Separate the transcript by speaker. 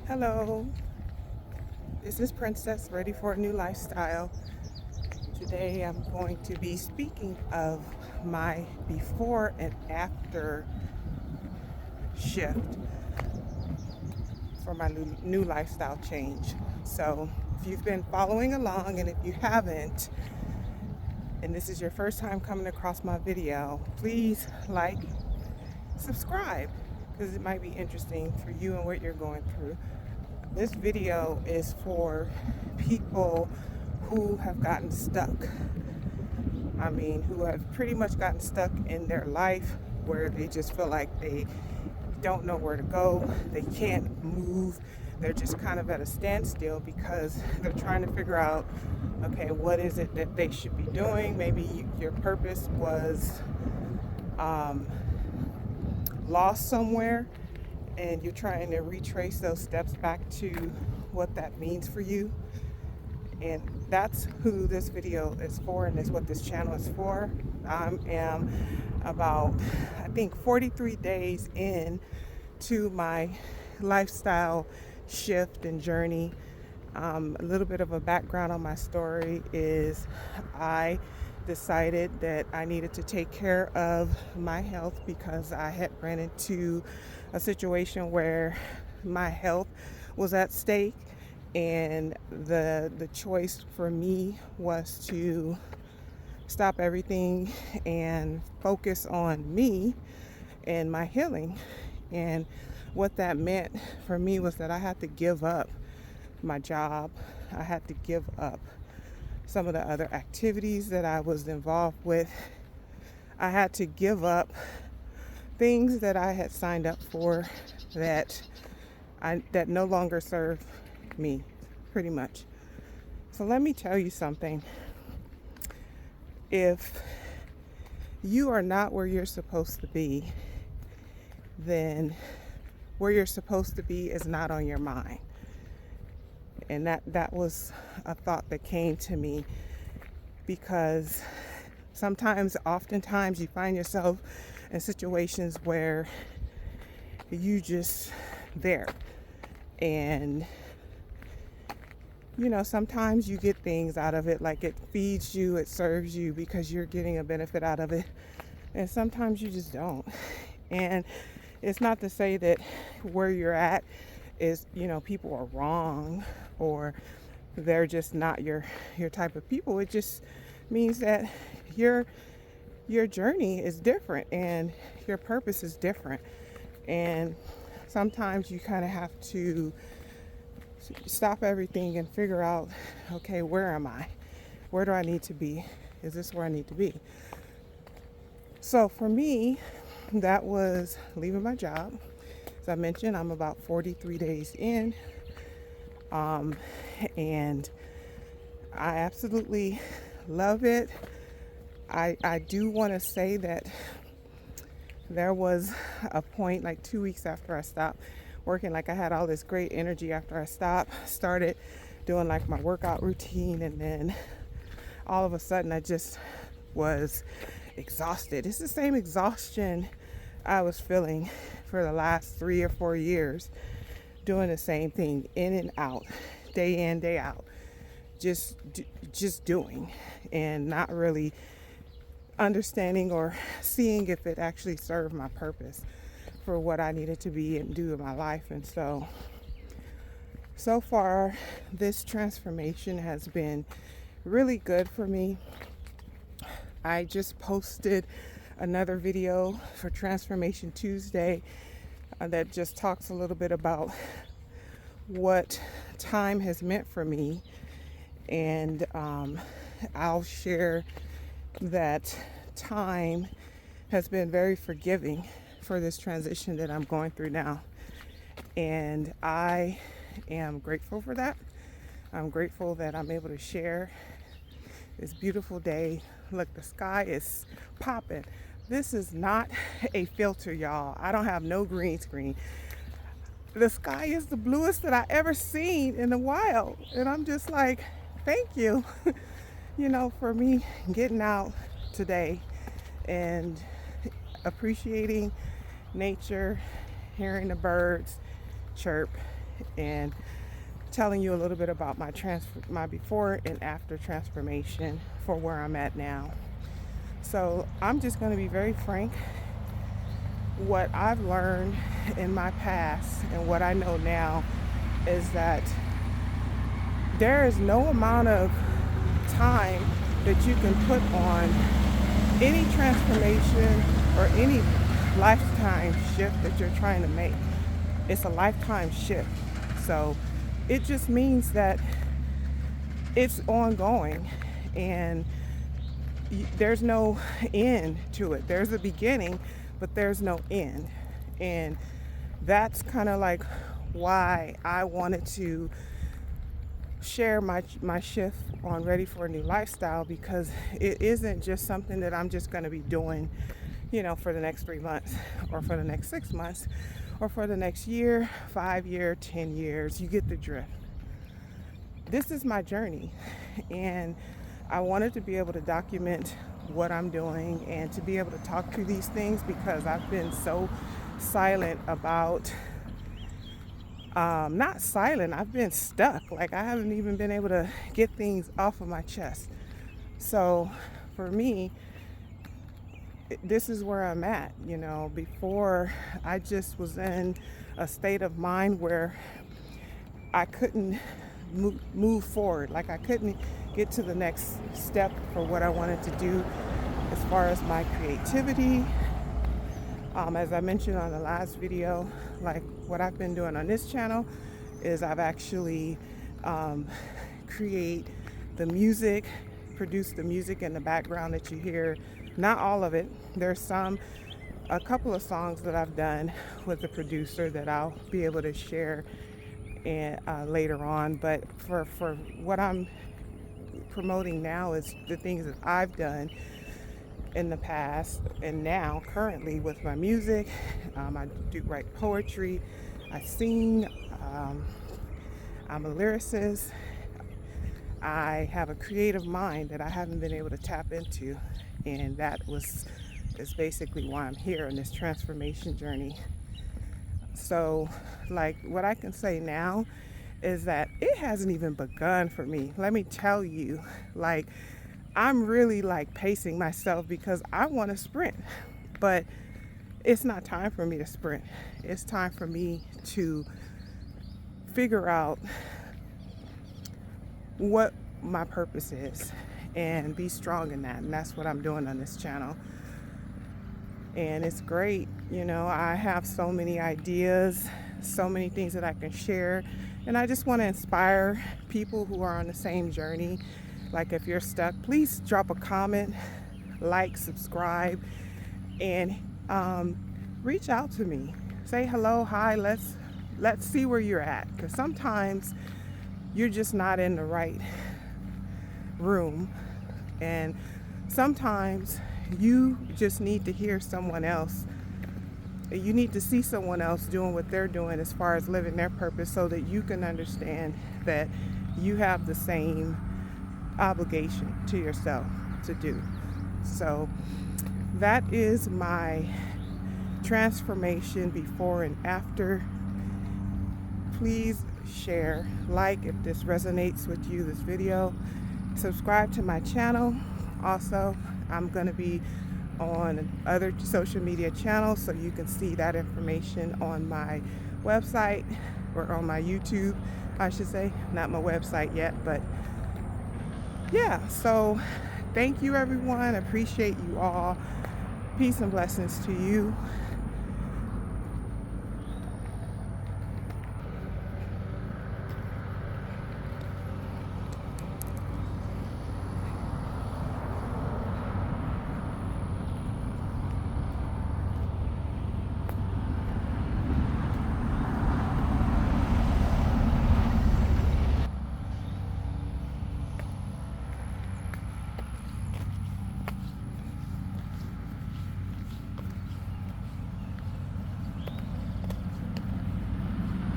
Speaker 1: Hello, this is Princess ready for a new lifestyle. Today I'm going to be speaking of my before and after shift for my new lifestyle change. So if you've been following along and if you haven't, and this is your first time coming across my video, please like, subscribe, because it might be interesting for you and what you're going through. This video is for people who have gotten stuck. Who have pretty much gotten stuck in their life where they just feel like they don't know where to go, they can't move, they're just kind of at a standstill because they're trying to figure out, okay, what is it that they should be doing? Maybe your purpose was lost somewhere and you're trying to retrace those steps back to what that means for you. And that's who this video is for, and is what this channel is for. I am about, I think, 43 days in to my lifestyle shift and journey. A little bit of a background on my story is I decided that I needed to take care of my health because I had ran into a situation where my health was at stake, and the choice for me was to stop everything and focus on me and my healing. And what that meant for me was that I had to give up my job. I had to give up some of the other activities that I was involved with. I had to give up things that I had signed up for that no longer serve me, pretty much. So let me tell you something. If you are not where you're supposed to be, then where you're supposed to be is not on your mind. And that was a thought that came to me, because oftentimes you find yourself in situations where you just there. And sometimes you get things out of it, like it feeds you, it serves you because you're getting a benefit out of it. And sometimes you just don't. And it's not to say that where you're at is, people are wrong or they're just not your type of people. It just means that your journey is different and your purpose is different. And sometimes you kind of have to stop everything and figure out, okay, where am I? Where do I need to be? Is this where I need to be? So for me, that was leaving my job. As I mentioned, I'm about 43 days in. And I absolutely love it. I do want to say that there was a point like 2 weeks after I stopped working, like I had all this great energy after I started doing like my workout routine, and then all of a sudden I just was exhausted. It's the same exhaustion I was feeling for the last 3 or 4 years, doing the same thing in and out, day in, day out, just doing and not really understanding or seeing if it actually served my purpose for what I needed to be and do in my life. And so far, this transformation has been really good for me. I just posted another video for Transformation Tuesday that just talks a little bit about what time has meant for me. And I'll share that time has been very forgiving for this transition that I'm going through now. And I am grateful for that. I'm grateful that I'm able to share this beautiful day. Look, the sky is popping. This is not a filter, y'all. I don't have no green screen. The sky is the bluest that I ever seen in the wild. And I'm just like, thank you, for me getting out today and appreciating nature, hearing the birds chirp, and telling you a little bit about my before and after transformation for where I'm at now. So I'm just going to be very frank. What I've learned in my past and what I know now is that there is no amount of time that you can put on any transformation or any lifetime shift that you're trying to make. It's a lifetime shift. So it just means that it's ongoing, and there's no end to it. There's a beginning, but there's no end. And that's kind of like why I wanted to share my shift on Ready for a New Lifestyle, because it isn't just something that I'm just going to be doing, for the next 3 months or for the next 6 months or for the next year, 5 year, 10 years. You get the drift. This is my journey, and I wanted to be able to document what I'm doing and to be able to talk through these things, because I've been so silent about not silent, I've been stuck. Like, I haven't even been able to get things off of my chest. So for me, this is where I'm at. Before, I just was in a state of mind where I couldn't move forward. Like, I couldn't get to the next step for what I wanted to do as far as my creativity. As I mentioned on the last video, like, what I've been doing on this channel is I've actually create the music, produce the music in the background that you hear. Not all of it. There's a couple of songs that I've done with the producer that I'll be able to share later on. But for what I'm promoting now is the things that I've done in the past and now currently with my music. I do write poetry, I sing, I'm a lyricist. I have a creative mind that I haven't been able to tap into, and that is basically why I'm here on this transformation journey. So, like, what I can say now is that it hasn't even begun for me. Let me tell you, like, I'm really like pacing myself because I want to sprint, but it's not time for me to sprint. It's time for me to figure out what my purpose is and be strong in that. And that's what I'm doing on this channel. And it's great. I have so many ideas, so many things that I can share. And I just want to inspire people who are on the same journey. Like, if you're stuck, please drop a comment, like, subscribe, and reach out to me. Say hello, hi, let's see where you're at. Because sometimes you're just not in the right room. And sometimes you just need to hear someone else. You need to see someone else doing what they're doing as far as living their purpose, so that you can understand that you have the same obligation to yourself to do. So that is my transformation before and after. Please share, like if this resonates with you, this video. Subscribe to my channel. Also, I'm going to be on other social media channels, so you can see that information on my website, or on my YouTube, I should say. Not my website yet, but yeah. So thank you, everyone. Appreciate you all. Peace and blessings to you.